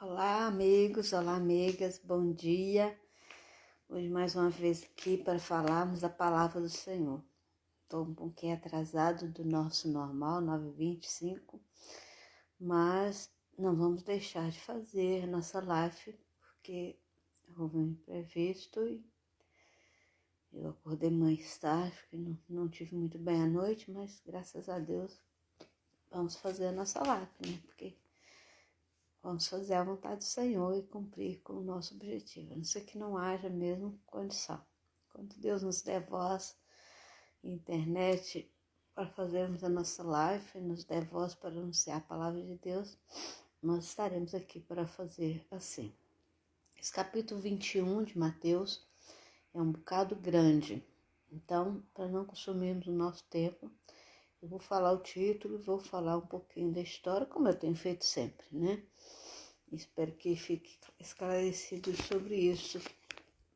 Olá, amigos, olá, amigas, bom dia. Hoje mais uma vez aqui para falarmos a palavra do Senhor. Estou um pouquinho atrasado do nosso normal, 9h25, mas não vamos deixar de fazer nossa live, porque houve um imprevisto e eu acordei mais tarde, porque não tive muito bem a noite, mas graças a Deus vamos fazer a nossa live, né? Porque vamos fazer a vontade do Senhor e cumprir com o nosso objetivo. A não ser que não haja mesmo condição. Quando Deus nos der voz e internet para fazermos a nossa live, nos der voz para anunciar a palavra de Deus, nós estaremos aqui para fazer assim. Esse capítulo 21 de Mateus é um bocado grande. Então, para não consumirmos o nosso tempo, eu vou falar o título e vou falar um pouquinho da história, como eu tenho feito sempre, né? Espero que fique esclarecido sobre isso.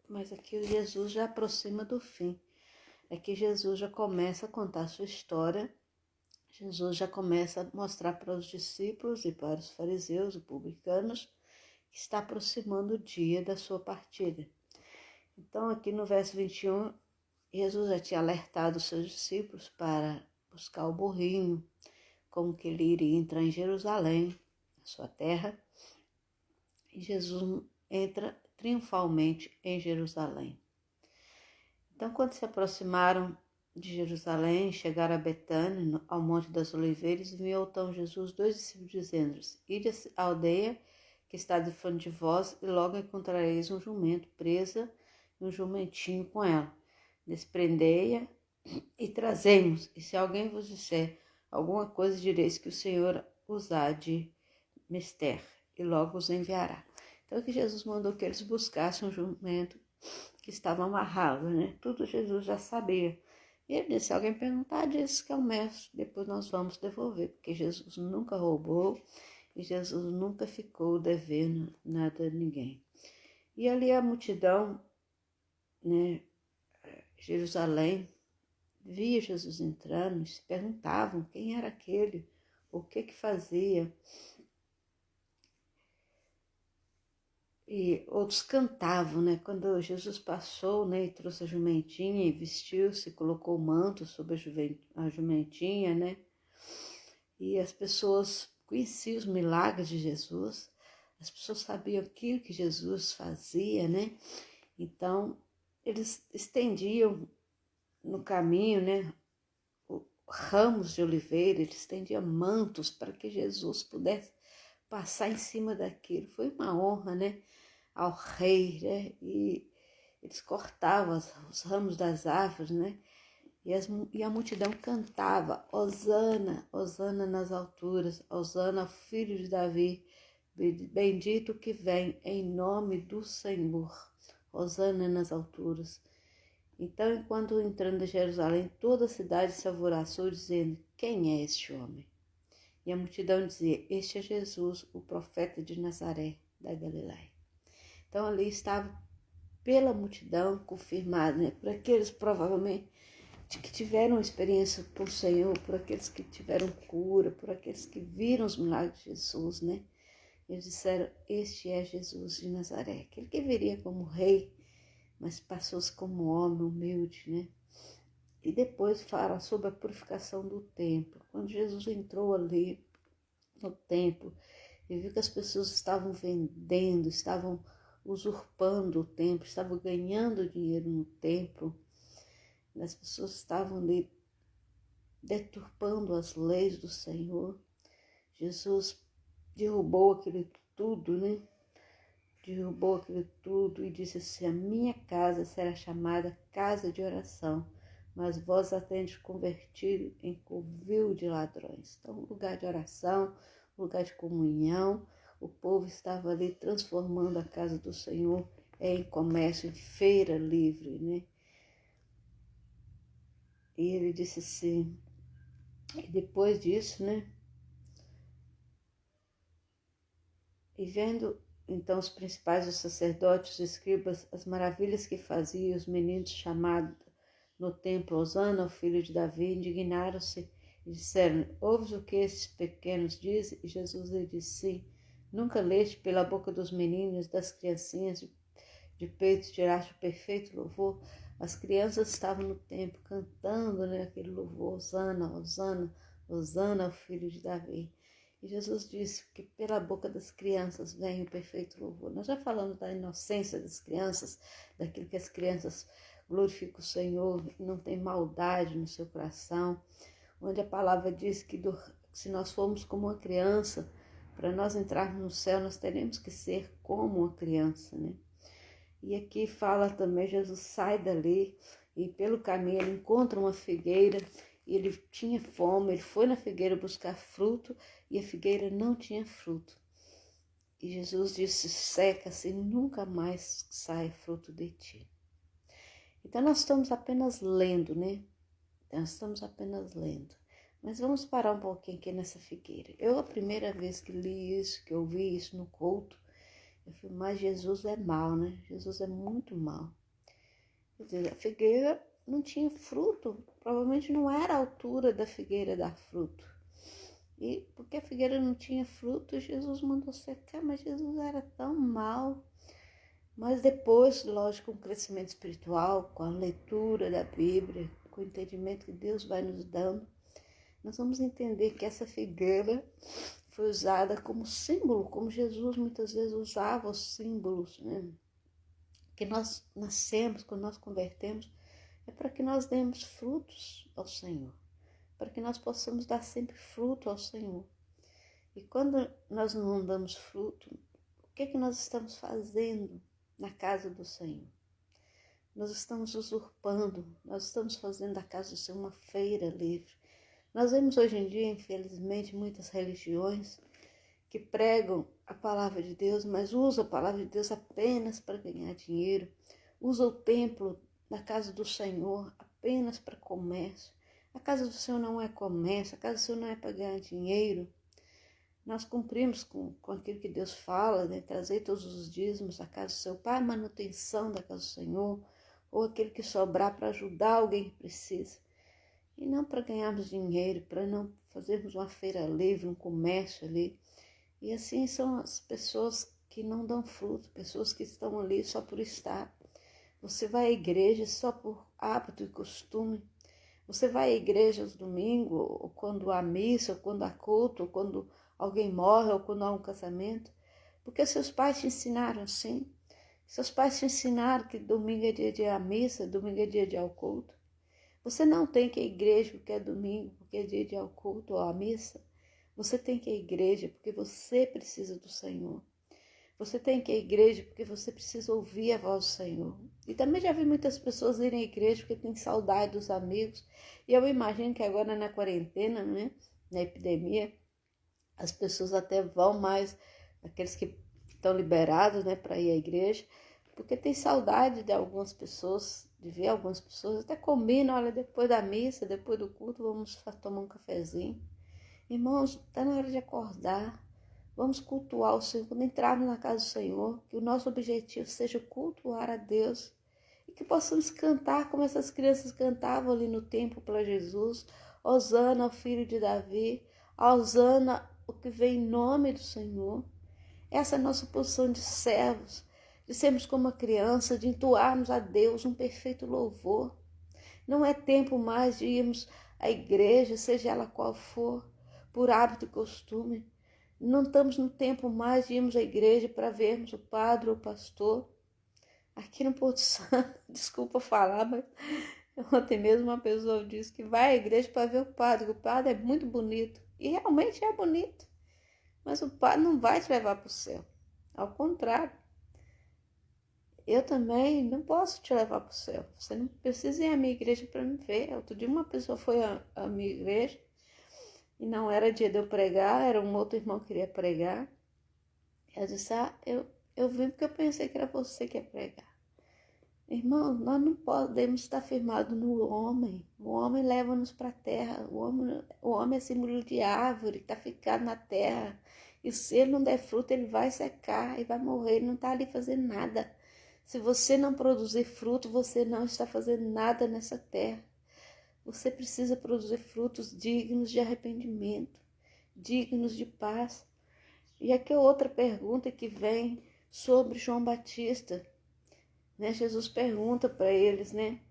Mas aqui o Jesus já aproxima do fim. Aqui Jesus já começa a contar a sua história. Jesus já começa a mostrar para os discípulos e para os fariseus e publicanos que está aproximando o dia da sua partida. Então aqui no verso 21, Jesus já tinha alertado os seus discípulos para buscar o burrinho, como que ele iria entrar em Jerusalém, a sua terra. E Jesus entra triunfalmente em Jerusalém. Então, quando se aproximaram de Jerusalém, chegaram a Betânia, ao Monte das Oliveiras, enviou então Jesus 2 discípulos, dizendo-lhes: Ide à aldeia que está de frente de vós, e logo encontrareis um jumento presa e um jumentinho com ela. Desprendei-a e trazei-mos, e se alguém vos disser alguma coisa, direis que o Senhor os há de mister, e logo os enviará. Então que Jesus mandou que eles buscassem um jumento que estava amarrado, né? Tudo Jesus já sabia. E ele disse: se alguém perguntar, diz que é o mestre, depois nós vamos devolver, porque Jesus nunca roubou e Jesus nunca ficou devendo nada a ninguém. E ali a multidão, né, Jerusalém, via Jesus entrando e se perguntavam quem era aquele, o que fazia. E outros cantavam, né? Quando Jesus passou, né, e trouxe a jumentinha e vestiu-se, colocou o manto sobre a jumentinha, né? E as pessoas conheciam os milagres de Jesus, as pessoas sabiam aquilo que Jesus fazia, né? Então, eles estendiam no caminho, né, ramos de oliveira, eles estendiam mantos para que Jesus pudesse passar em cima daquilo. Foi uma honra, né, ao rei, né? E eles cortavam os ramos das árvores, né? E a multidão cantava: Hosana, Hosana nas alturas, Hosana ao filho de Davi, bendito que vem em nome do Senhor, Hosana nas alturas. Então, enquanto entrando em Jerusalém, toda a cidade se alvoroçou, dizendo: quem é este homem? E a multidão dizia: este é Jesus, o profeta de Nazaré, da Galileia. Então ali estava pela multidão confirmado, né? Por aqueles provavelmente que tiveram experiência com o Senhor, por aqueles que tiveram cura, por aqueles que viram os milagres de Jesus, né? Eles disseram: este é Jesus de Nazaré, aquele que viria como rei, mas passou-se como homem humilde, né? E depois fala sobre a purificação do templo. Quando Jesus entrou ali no templo e viu que as pessoas estavam vendendo, estavam usurpando o templo, estavam ganhando dinheiro no templo, as pessoas estavam ali deturpando as leis do Senhor. Jesus derrubou aquele tudo, né? Derrubou aquilo tudo e disse assim: a minha casa será chamada casa de oração, mas vós a tendes convertido em covil de ladrões. Então, lugar de oração, lugar de comunhão, o povo estava ali transformando a casa do Senhor em comércio, em feira livre, né? E ele disse assim, e depois disso, né? E vendo então os principais, os sacerdotes, os escribas, as maravilhas que faziam os meninos chamados no templo Hosana, o filho de Davi, indignaram-se e disseram: ouves o que esses pequenos dizem? E Jesus lhe disse: sim, Nunca leste pela boca dos meninos, das criancinhas de peito, tiraste o perfeito louvor. As crianças estavam no templo cantando, né, aquele louvor, Hosana, Hosana, Hosana ao filho de Davi. E Jesus disse que pela boca das crianças vem o perfeito louvor. Nós já falamos da inocência das crianças, daquilo que as crianças glorificam o Senhor, não tem maldade no seu coração, onde a palavra diz que se nós formos como uma criança, para nós entrarmos no céu, nós teremos que ser como uma criança, né? E aqui fala também, Jesus sai dali e pelo caminho ele encontra uma figueira, e ele tinha fome, ele foi na figueira buscar fruto e a figueira não tinha fruto. E Jesus disse, seca-se, nunca mais sai fruto de ti. Então nós estamos apenas lendo, né? Nós estamos apenas lendo. Mas vamos parar um pouquinho aqui nessa figueira. A primeira vez que li isso, que ouvi isso no culto, eu falei, mas Jesus é mau, né? Jesus é muito mau. Quer dizer, a figueira não tinha fruto, provavelmente não era a altura da figueira dar fruto. E porque a figueira não tinha fruto, Jesus mandou secar, mas Jesus era tão mau. Mas depois, lógico, com o crescimento espiritual, com a leitura da Bíblia, com o entendimento que Deus vai nos dando, nós vamos entender que essa figueira foi usada como símbolo, como Jesus muitas vezes usava os símbolos, né? Que nós nascemos, quando nós convertemos, é para que nós demos frutos ao Senhor, para que nós possamos dar sempre fruto ao Senhor. E quando nós não damos fruto, o que é que nós estamos fazendo na casa do Senhor? Nós estamos usurpando, nós estamos fazendo da casa do Senhor uma feira livre. Nós vemos hoje em dia, infelizmente, muitas religiões que pregam a palavra de Deus, mas usam a palavra de Deus apenas para ganhar dinheiro, usam o templo da casa do Senhor apenas para comércio. A casa do Senhor não é comércio, a casa do Senhor não é para ganhar dinheiro. Nós cumprimos com aquilo que Deus fala, né? Trazer todos os dízimos à casa do seu Pai, a manutenção da casa do Senhor, ou aquele que sobrar para ajudar alguém que precisa. E não para ganharmos dinheiro, para não fazermos uma feira livre, um comércio ali. E assim são as pessoas que não dão fruto, pessoas que estão ali só por estar. Você vai à igreja só por hábito e costume. Você vai à igreja aos domingos, ou quando há missa, ou quando há culto, ou quando alguém morre, ou quando há um casamento, porque seus pais te ensinaram assim. Seus pais te ensinaram que domingo é dia de ir à missa, domingo é dia de ir ao culto. Você não tem que ir à igreja porque é domingo, porque é dia de ir ao culto ou à missa. Você tem que ir à igreja porque você precisa do Senhor. Você tem que ir à igreja porque você precisa ouvir a voz do Senhor. E também já vi muitas pessoas irem à igreja porque têm saudade dos amigos. E eu imagino que agora na quarentena, né, na epidemia, as pessoas até vão mais, aqueles que estão liberados, né, para ir à igreja, porque tem saudade de algumas pessoas, de ver algumas pessoas, até combinam, olha, depois da missa, depois do culto, vamos tomar um cafezinho. Irmãos, está na hora de acordar, vamos cultuar o Senhor, quando entrarmos na casa do Senhor, que o nosso objetivo seja cultuar a Deus, e que possamos cantar como essas crianças cantavam ali no templo para Jesus, Hosana ao filho de Davi, Hosana o que vem em nome do Senhor. Essa é a nossa posição de servos, de sermos como uma criança, de entoarmos a Deus um perfeito louvor. Não é tempo mais de irmos à igreja, seja ela qual for, por hábito e costume. Não estamos no tempo mais de irmos à igreja para vermos o padre ou o pastor. Aqui no Porto Santo, desculpa falar, mas ontem mesmo uma pessoa disse que vai à igreja para ver o padre, que o padre é muito bonito. E realmente é bonito. Mas o padre não vai te levar para o céu. Ao contrário. Eu também não posso te levar para o céu. Você não precisa ir à minha igreja para me ver. Outro dia uma pessoa foi à minha igreja e não era dia de eu pregar, era um outro irmão que queria pregar. Eu disse, eu vim porque eu pensei que era você que ia pregar. Irmão, nós não podemos estar firmados no homem. O homem leva-nos para a terra. O homem é símbolo de árvore, está ficado na terra. E se ele não der fruto, ele vai secar e vai morrer. Ele não está ali fazendo nada. Se você não produzir fruto, você não está fazendo nada nessa terra. Você precisa produzir frutos dignos de arrependimento, dignos de paz. E aqui outra pergunta que vem sobre João Batista, né? Jesus pergunta para eles, né?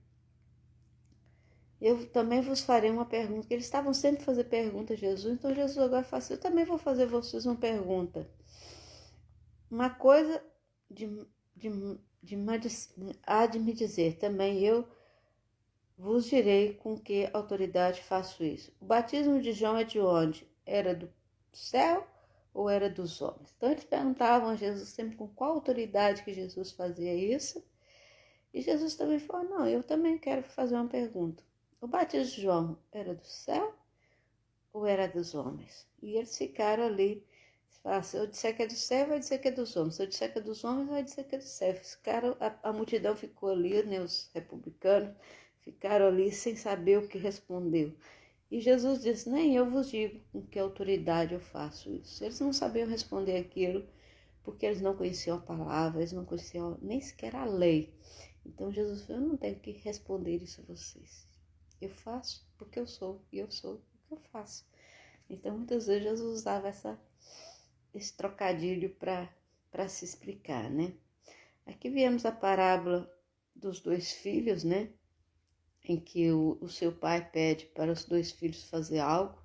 Eu também vos farei uma pergunta, que eles estavam sempre fazendo pergunta a Jesus, então Jesus agora fala assim, eu também vou fazer vocês uma pergunta. Uma coisa há de me dizer, também eu vos direi com que autoridade faço isso. O batismo de João é de onde? Era do céu ou era dos homens? Então eles perguntavam a Jesus sempre com qual autoridade que Jesus fazia isso. E Jesus também falou, não, eu também quero fazer uma pergunta. O batismo de João era do céu ou era dos homens? E eles ficaram ali. Se eu disser que é do céu, vai dizer que é dos homens. Se eu disser que é dos homens, vai dizer que é do céu. Ficaram, a multidão ficou ali, né, os republicanos, ficaram ali sem saber o que respondeu. E Jesus disse, nem eu vos digo com que autoridade eu faço isso. Eles não sabiam responder aquilo, porque eles não conheciam a palavra, eles não conheciam nem sequer a lei. Então Jesus falou, eu não tenho que responder isso a vocês. Eu faço porque eu sou, e eu sou o que eu faço. Então muitas vezes Jesus usava esse trocadilho para se explicar, né? Aqui viemos a parábola dos dois filhos, né? Em que o seu pai pede para os dois filhos fazer algo,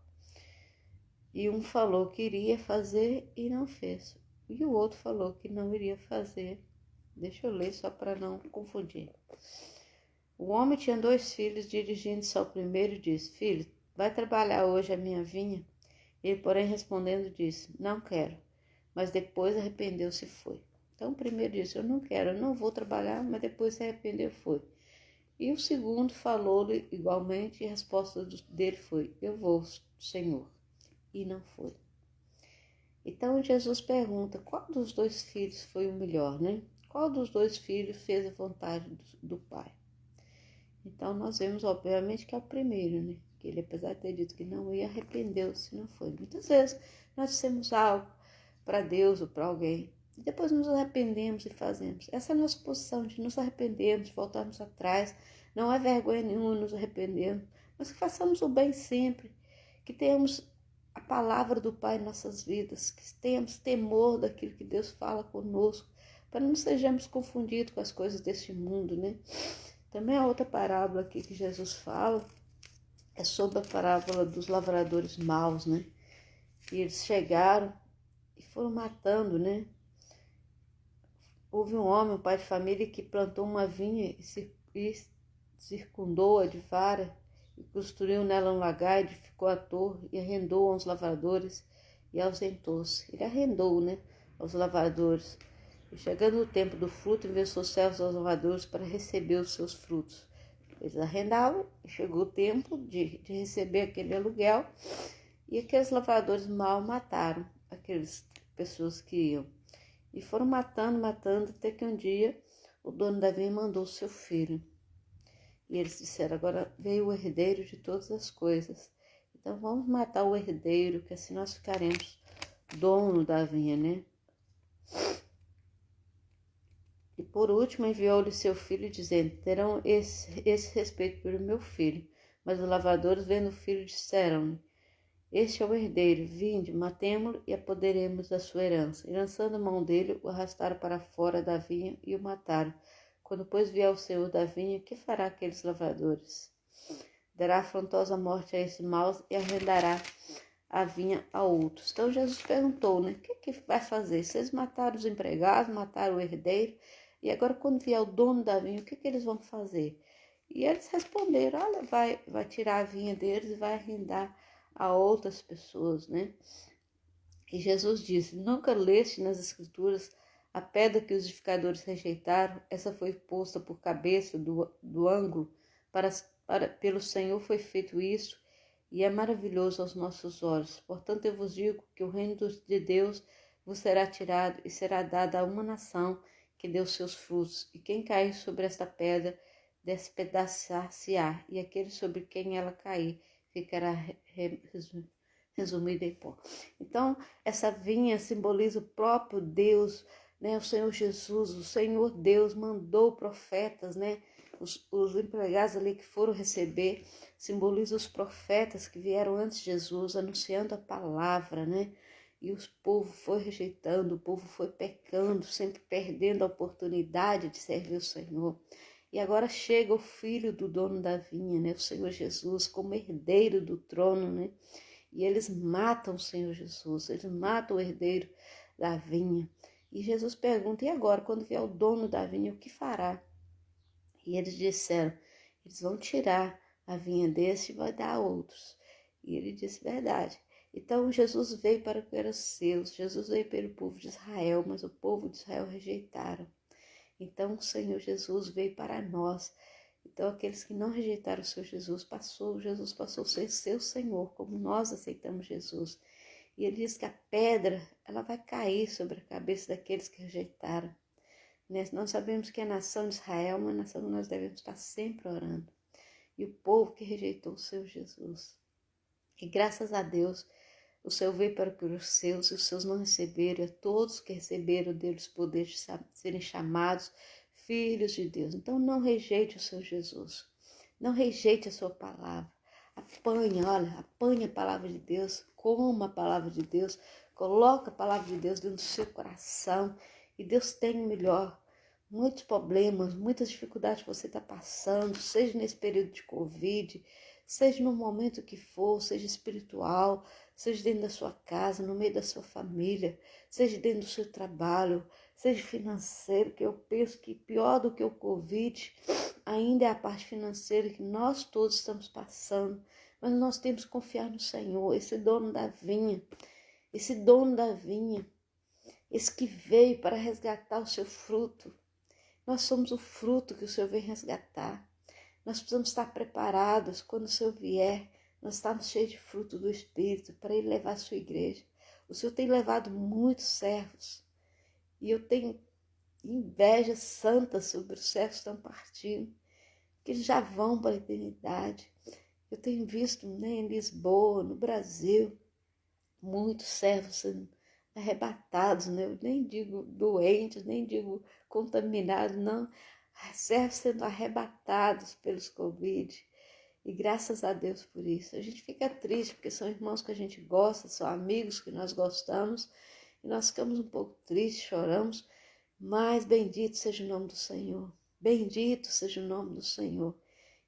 e um falou que iria fazer e não fez. E o outro falou que não iria fazer. Deixa eu ler só para não confundir. O homem tinha 2 filhos, dirigindo-se ao primeiro, disse, filho, vai trabalhar hoje a minha vinha? Ele, porém, respondendo, disse, não quero. Mas depois arrependeu-se e foi. Então o primeiro disse, eu não quero, eu não vou trabalhar, mas depois se arrependeu e foi. E o segundo falou-lhe igualmente, e a resposta dele foi, eu vou, Senhor. E não foi. Então Jesus pergunta, qual dos 2 filhos foi o melhor, né? Qual dos 2 filhos fez a vontade do pai? Então nós vemos, obviamente, que é o primeiro, né? Que ele, apesar de ter dito que não ia, arrependeu-se, não foi. Muitas vezes nós dissemos algo para Deus ou para alguém, e depois nos arrependemos e fazemos. Essa é a nossa posição, de nos arrependermos, voltarmos atrás. Não é vergonha nenhuma nos arrependermos, mas que façamos o bem sempre, que tenhamos a palavra do Pai em nossas vidas, que tenhamos temor daquilo que Deus fala conosco, para não sejamos confundidos com as coisas deste mundo, né? Também a outra parábola aqui que Jesus fala é sobre a parábola dos lavradores maus, né? E eles chegaram e foram matando, né? Houve um homem, um pai de família, que plantou uma vinha e circundou-a de vara, e construiu nela um lagar, edificou a torre e arrendou aos lavradores e ausentou-se. Ele arrendou, né, aos lavradores. E chegando o tempo do fruto, enviou seus servos aos lavradores para receber os seus frutos. Eles arrendavam, e chegou o tempo de receber aquele aluguel, e aqueles lavradores mal mataram aquelas pessoas que iam. E foram matando, até que um dia o dono da vinha mandou o seu filho. E eles disseram, agora veio o herdeiro de todas as coisas. Então vamos matar o herdeiro, que assim nós ficaremos dono da vinha, né? E por último enviou-lhe seu filho, dizendo, terão esse respeito pelo meu filho. Mas os lavradores, vendo o filho, disseram-lhe, este é o herdeiro, vinde, matemo-lo e apoderemos da sua herança. E lançando a mão dele, o arrastaram para fora da vinha e o mataram. Quando, pois, vier o senhor da vinha, que fará aqueles lavradores? Dará afrontosa morte a esses maus e arrendará a vinha a outros. Então Jesus perguntou, né? O que vai fazer? Vocês mataram os empregados, mataram o herdeiro, e agora quando vier o dono da vinha, o que eles vão fazer? E eles responderam, olha, vai tirar a vinha deles e vai arrendar a outras pessoas, né? E Jesus disse, nunca leste nas escrituras a pedra que os edificadores rejeitaram, essa foi posta por cabeça do ângulo, pelo Senhor foi feito isso, e é maravilhoso aos nossos olhos. Portanto, eu vos digo que o reino de Deus vos será tirado e será dado a uma nação que deu seus frutos, e quem cair sobre esta pedra despedaçar-se-á, e aquele sobre quem ela cair ficará resumido em pó. Então, essa vinha simboliza o próprio Deus, né? O Senhor Jesus, o Senhor Deus mandou profetas, né? Os empregados ali que foram receber, simboliza os profetas que vieram antes de Jesus, anunciando a palavra, né? E o povo foi rejeitando, o povo foi pecando, sempre perdendo a oportunidade de servir o Senhor. E agora chega o filho do dono da vinha, né? O Senhor Jesus, como herdeiro do trono, né? E eles matam o Senhor Jesus, eles matam o herdeiro da vinha. E Jesus pergunta, e agora, quando vier o dono da vinha, o que fará? E eles disseram, eles vão tirar a vinha desse e vai dar a outros. E ele disse, verdade. Então Jesus veio para o que era seus, Jesus veio pelo povo de Israel, mas o povo de Israel rejeitaram. Então o Senhor Jesus veio para nós. Então aqueles que não rejeitaram o Senhor Jesus passou a ser seu Senhor, como nós aceitamos Jesus. E ele diz que a pedra, ela vai cair sobre a cabeça daqueles que rejeitaram. Nós sabemos que a nação de Israel é uma nação que nós devemos estar sempre orando. E o povo que rejeitou o Senhor Jesus. E graças a Deus, o Senhor veio para os seus, e os seus não receberam, e a todos que receberam deles poder de serem chamados filhos de Deus. Então não rejeite o Senhor Jesus, não rejeite a sua palavra, apanhe a palavra de Deus, coma a palavra de Deus, coloque a palavra de Deus dentro do seu coração, e Deus tem o melhor. Muitos problemas, muitas dificuldades que você está passando, seja nesse período de Covid, seja no momento que for, seja espiritual, seja dentro da sua casa, no meio da sua família, seja dentro do seu trabalho, seja financeiro, que eu penso que pior do que o Covid ainda é a parte financeira que nós todos estamos passando, mas nós temos que confiar no Senhor, esse dono da vinha, esse que veio para resgatar o seu fruto. Nós somos o fruto que o Senhor vem resgatar. Nós precisamos estar preparados quando o Senhor vier. Nós estamos cheios de fruto do Espírito para Ele levar a sua igreja. O Senhor tem levado muitos servos. E eu tenho inveja santa sobre os servos que estão partindo, que eles já vão para a eternidade. Eu tenho visto, né, em Lisboa, no Brasil, muitos servos sendo arrebatados, né? Eu nem digo doentes, nem digo contaminados, não. Servos sendo arrebatados pelos Covid. E graças a Deus por isso. A gente fica triste, porque são irmãos que a gente gosta, são amigos que nós gostamos, e nós ficamos um pouco tristes, choramos, mas bendito seja o nome do Senhor. Bendito seja o nome do Senhor,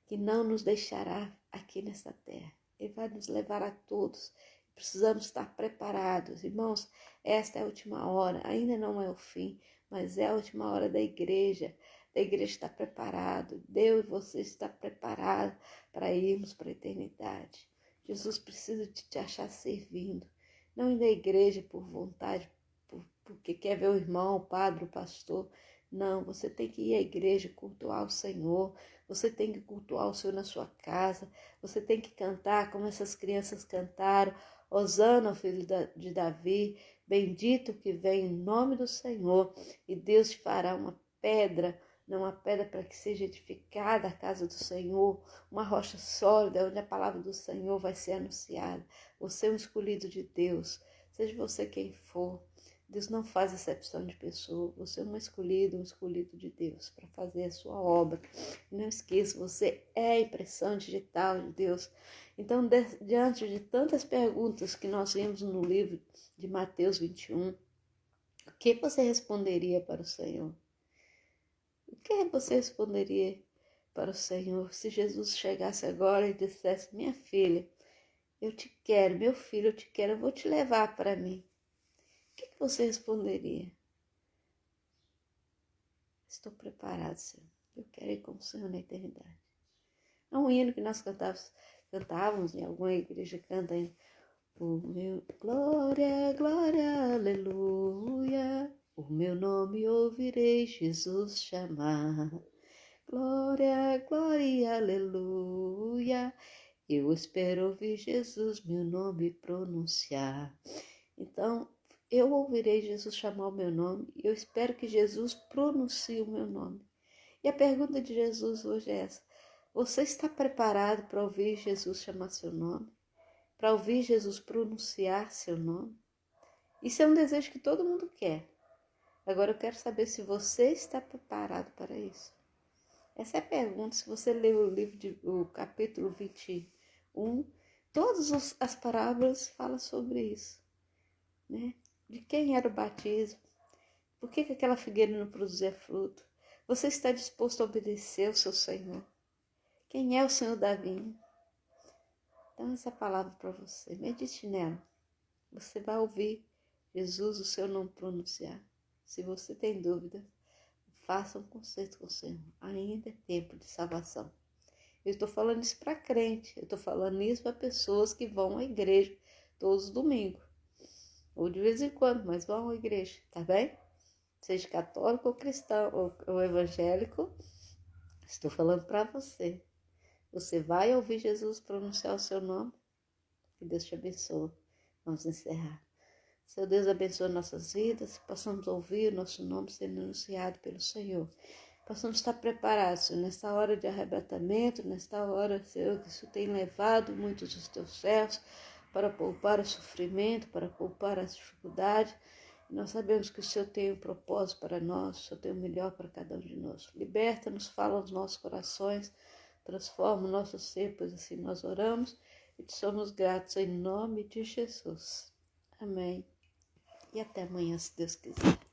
que não nos deixará aqui nesta terra. Ele vai nos levar a todos. Precisamos estar preparados. Irmãos, esta é a última hora. Ainda não é o fim, mas é a última hora da igreja. A igreja está preparada. Deus e você está preparado para irmos para a eternidade. Jesus precisa de te achar servindo. Não ir na igreja por vontade, porque quer ver o irmão, o padre, o pastor. Não, você tem que ir à igreja cultuar o Senhor. Você tem que cultuar o Senhor na sua casa. Você tem que cantar como essas crianças cantaram. Hosana, filho de Davi, bendito que vem em nome do Senhor. E Deus te fará uma pedra, não uma pedra para que seja edificada a casa do Senhor, uma rocha sólida onde a palavra do Senhor vai ser anunciada. Você é um escolhido de Deus, seja você quem for. Deus não faz exceção de pessoa. Você é um escolhido de Deus para fazer a sua obra. Não esqueça, você é a impressão digital de Deus. Então, diante de tantas perguntas que nós vimos no livro de Mateus 21, o que você responderia para o Senhor? O que você responderia para o Senhor se Jesus chegasse agora e dissesse, minha filha, eu te quero, meu filho, eu te quero, eu vou te levar para mim? O que você responderia? Estou preparado, Senhor. Eu quero ir com o Senhor na eternidade. É um hino que nós cantávamos em alguma igreja, canta ainda. O meu glória, glória, aleluia. O meu nome ouvirei Jesus chamar. Glória, glória, aleluia. Eu espero ouvir Jesus meu nome pronunciar. Então, eu ouvirei Jesus chamar o meu nome e eu espero que Jesus pronuncie o meu nome. E a pergunta de Jesus hoje é essa. Você está preparado para ouvir Jesus chamar seu nome? Para ouvir Jesus pronunciar seu nome? Isso é um desejo que todo mundo quer. Agora eu quero saber se você está preparado para isso. Essa é a pergunta. Se você ler o capítulo 21, todas as parábolas falam sobre isso. né? De quem era o batismo? Por que aquela figueira não produzia fruto? Você está disposto a obedecer ao seu Senhor? Quem é o Senhor da vinha? Então essa palavra para você, medite nela. Você vai ouvir Jesus, o seu nome pronunciar. Se você tem dúvida, faça um concerto com o Senhor. Ainda é tempo de salvação. Eu estou falando isso para crente. Eu estou falando isso para pessoas que vão à igreja todos os domingos. Ou de vez em quando, mas vão à igreja, tá bem? Seja católico ou cristão ou evangélico, estou falando para você. Você vai ouvir Jesus pronunciar o seu nome? Que Deus te abençoe. Vamos encerrar. Seu Deus abençoe nossas vidas, possamos ouvir o nosso nome sendo anunciado pelo Senhor. Possamos estar preparados, Senhor, nesta hora de arrebatamento, nesta hora, Senhor, que isso tem levado muitos dos teus servos para poupar o sofrimento, para poupar as dificuldades. E nós sabemos que o Senhor tem um propósito para nós, o Senhor tem o melhor para cada um de nós. Liberta-nos, fala aos nossos corações, transforma o nosso ser, pois assim nós oramos e te somos gratos em nome de Jesus. Amém. E até amanhã, se Deus quiser.